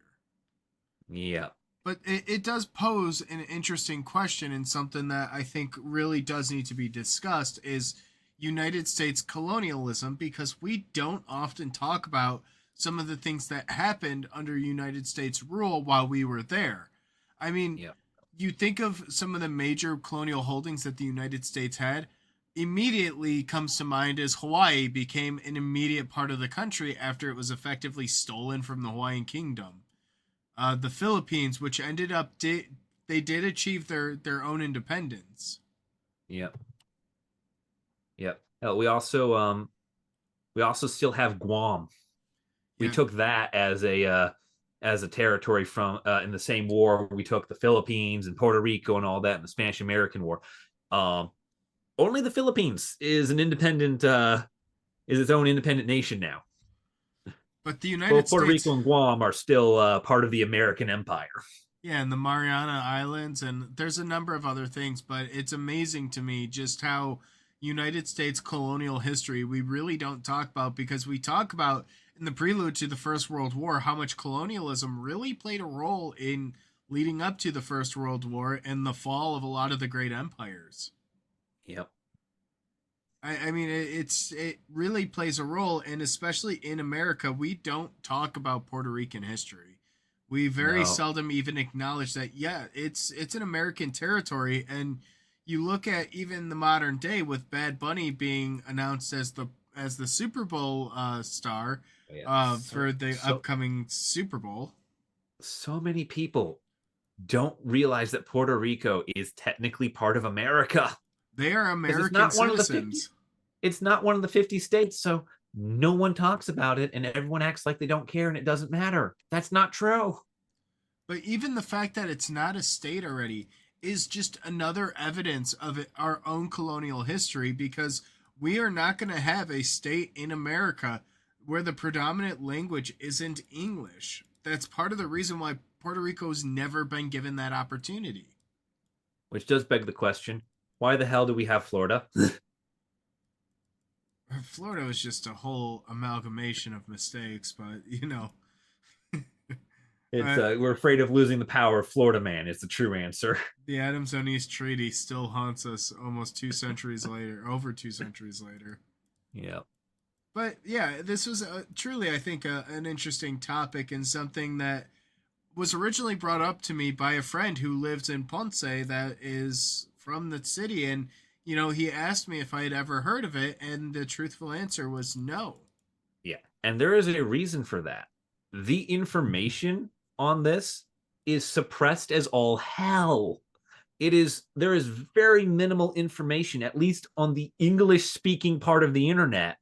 Yeah. But it does pose an interesting question, and something that I think really does need to be discussed is United States colonialism, because we don't often talk about some of the things that happened under United States rule while we were there. I mean, Yeah. you think of some of the major colonial holdings that the United States had, immediately comes to mind as Hawaii became an immediate part of the country after it was effectively stolen from the Hawaiian Kingdom. The Philippines, which ended up they did achieve their own independence. Yeah. Yeah. We also still have Guam. We Yeah, took that as a territory from in the same war. We took the Philippines and Puerto Rico and all that in the Spanish American War. Um, Only the Philippines is an independent is its own independent nation now. but the United Both Puerto States, Rico and Guam are still part of the American Empire. yeah, and the Mariana Islands, and there's a number of other things, but it's amazing to me just how United States colonial history we really don't talk about, because we talk about in the prelude to the First World War how much colonialism really played a role in leading up to the First World War and the fall of a lot of the great empires. Yep. I mean, it really plays a role, and especially in America, we don't talk about Puerto Rican history. We very No. seldom even acknowledge that. Yeah, it's an American territory, and you look at even the modern day with Bad Bunny being announced as the Super Bowl star Yeah. for the So upcoming Super Bowl. so many people don't realize that Puerto Rico is technically part of America They are because American citizens. it's not one of the 50 states, so no one talks about it and everyone acts like they don't care and it doesn't matter. That's not true. But even the fact that it's not a state already is just another evidence of our own colonial history, because we are not going to have a state in America where the predominant language isn't English. That's part of the reason why Puerto Rico's never been given that opportunity. Which does beg the question, why the hell do we have Florida? Florida was just a whole amalgamation of mistakes, but It's we're afraid of losing the power of Florida man. Is the true answer. The Adams-Onis Treaty still haunts us almost 2 centuries later, over 2 centuries later. Yeah. But yeah, this was truly, I think, an interesting topic and something that was originally brought up to me by a friend who lives in Ponce that is from the city. And, he asked me if I had ever heard of it. And the truthful answer was no. Yeah. And there is a reason for that. The information on this is suppressed as all hell. There is very minimal information, at least on the English speaking part of the internet,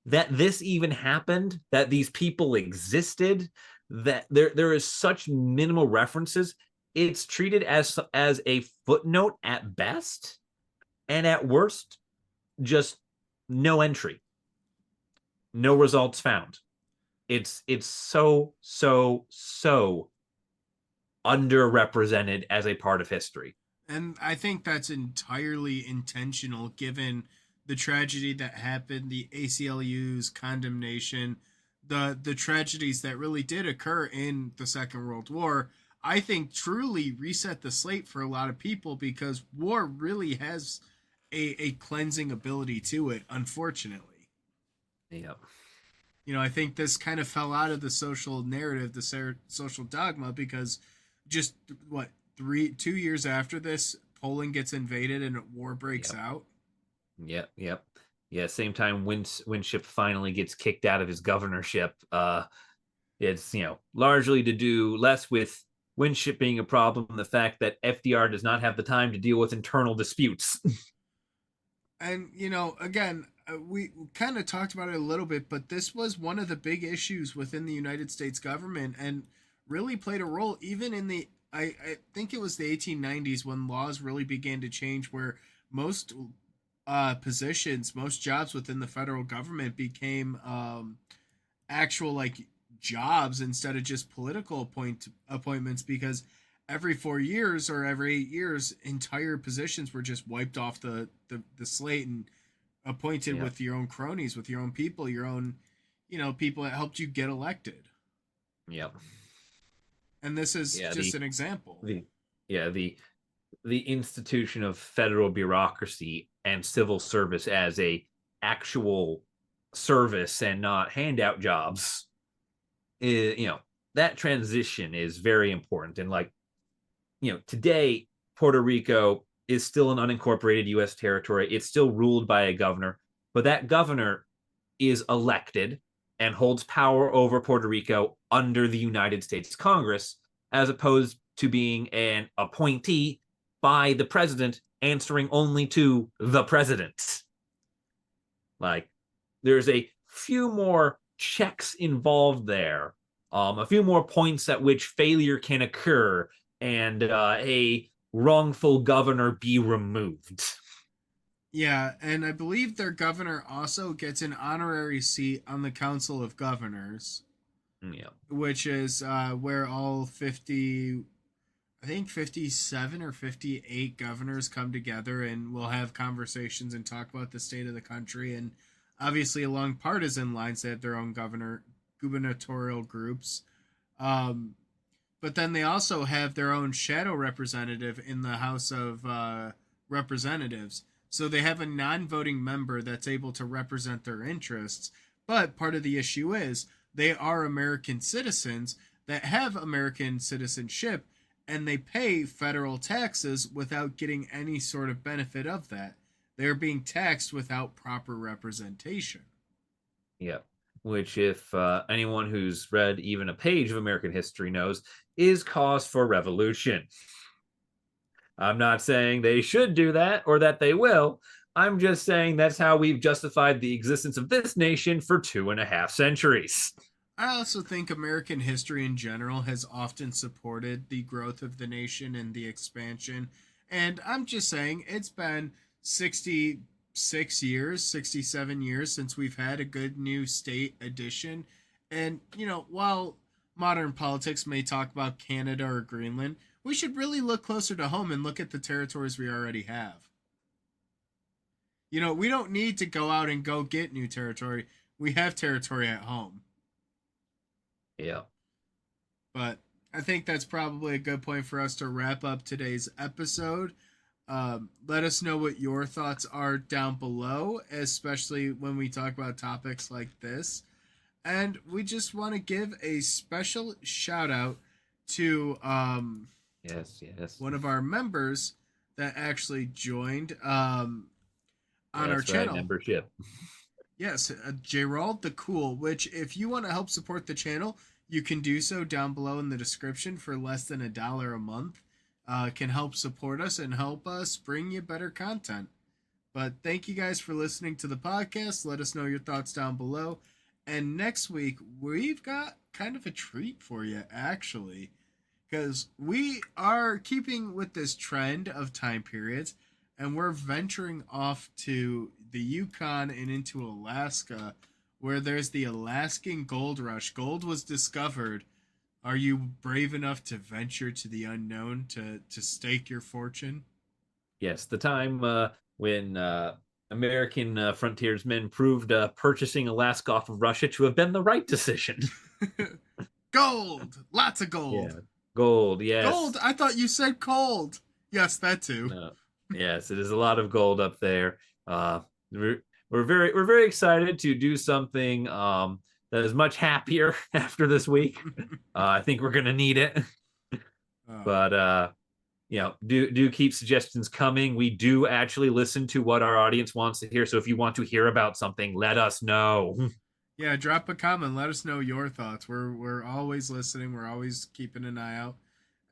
that this even happened, that these people existed, that there is such minimal references. It's treated as a footnote at best, and at worst, just no entry, no results found. It's so underrepresented as a part of history. And I think that's entirely intentional given the tragedy that happened, the ACLU's condemnation, the tragedies that really did occur in the Second World War. I think truly reset the slate for a lot of people because war really has a cleansing ability to it, unfortunately. Yep. I think this kind of fell out of the social narrative, the social dogma, because just what 2 years after this, Poland gets invaded and war breaks out. Yep. Yeah, same time Winship finally gets kicked out of his governorship. It's largely to do less with Winship being a problem, the fact that FDR does not have the time to deal with internal disputes. And again, we kind of talked about it a little bit, but this was one of the big issues within the United States government, and really played a role even in the. I think it was the 1890s when laws really began to change, where most positions, most jobs within the federal government became actual like jobs instead of just political appointments, because every 4 years or every 8 years, entire positions were just wiped off the slate and appointed with your own cronies, with your own people, your own, people that helped you get elected. Yep. And this is just an example. The institution of federal bureaucracy and civil service as a actual service and not handout jobs is, that transition is very important. And today Puerto Rico is still an unincorporated U.S. territory. It's still ruled by a governor, but that governor is elected and holds power over Puerto Rico under the United States Congress, as opposed to being an appointee by the president answering only to the president. There's a few more checks involved there, a few more points at which failure can occur and a wrongful governor be removed. Yeah, and I believe their governor also gets an honorary seat on the Council of Governors. Yeah. Which is where all 50, I think 57 or 58 governors come together and will have conversations and talk about the state of the country. And obviously, along partisan lines, they have their own gubernatorial groups. But then they also have their own shadow representative in the House of Representatives. So they have a non-voting member that's able to represent their interests. But part of the issue is they are American citizens that have American citizenship, and they pay federal taxes without getting any sort of benefit of that. They're being taxed without proper representation. Yeah. Which, if anyone who's read even a page of American history knows, is cause for revolution. I'm not saying they should do that or that they will. I'm just saying that's how we've justified the existence of this nation for 2.5 centuries. I also think American history in general has often supported the growth of the nation and the expansion. And I'm just saying it's been 66 years, 67 years since we've had a good new state addition. And, while modern politics may talk about Canada or Greenland, we should really look closer to home and look at the territories we already have. We don't need to go out and go get new territory. We have territory at home. Yeah. But I think that's probably a good point for us to wrap up today's episode. Let us know what your thoughts are down below, especially when we talk about topics like this. And we just want to give a special shout out to Yes, yes. one of our members that actually joined on our That's right, channel. membership. Yes, Gerald the Cool, which if you want to help support the channel, you can do so down below in the description for less than $1 a month. Can help support us and help us bring you better content. But thank you guys for listening to the podcast. Let us know your thoughts down below. And next week, we've got kind of a treat for you, actually, because we are keeping with this trend of time periods, and we're venturing off to the Yukon and into Alaska, where there's the Alaskan gold rush. Gold was discovered. Are you brave enough to venture to the unknown to stake your fortune? Yes, the time when American frontiersmen proved purchasing Alaska off of Russia to have been the right decision. Gold! Lots of gold. Yeah, gold. Yes, Gold? I thought you said cold. Yes, that too. no, yes, it is a lot of gold up there. Uh, we're very excited to do something that is much happier after this week. I think we're gonna need it, but do keep suggestions coming. We do actually listen to what our audience wants to hear. So if you want to hear about something, let us know. Yeah, drop a comment. Let us know your thoughts. We're always listening. We're always keeping an eye out.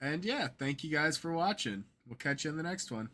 And yeah, thank you guys for watching. We'll catch you in the next one.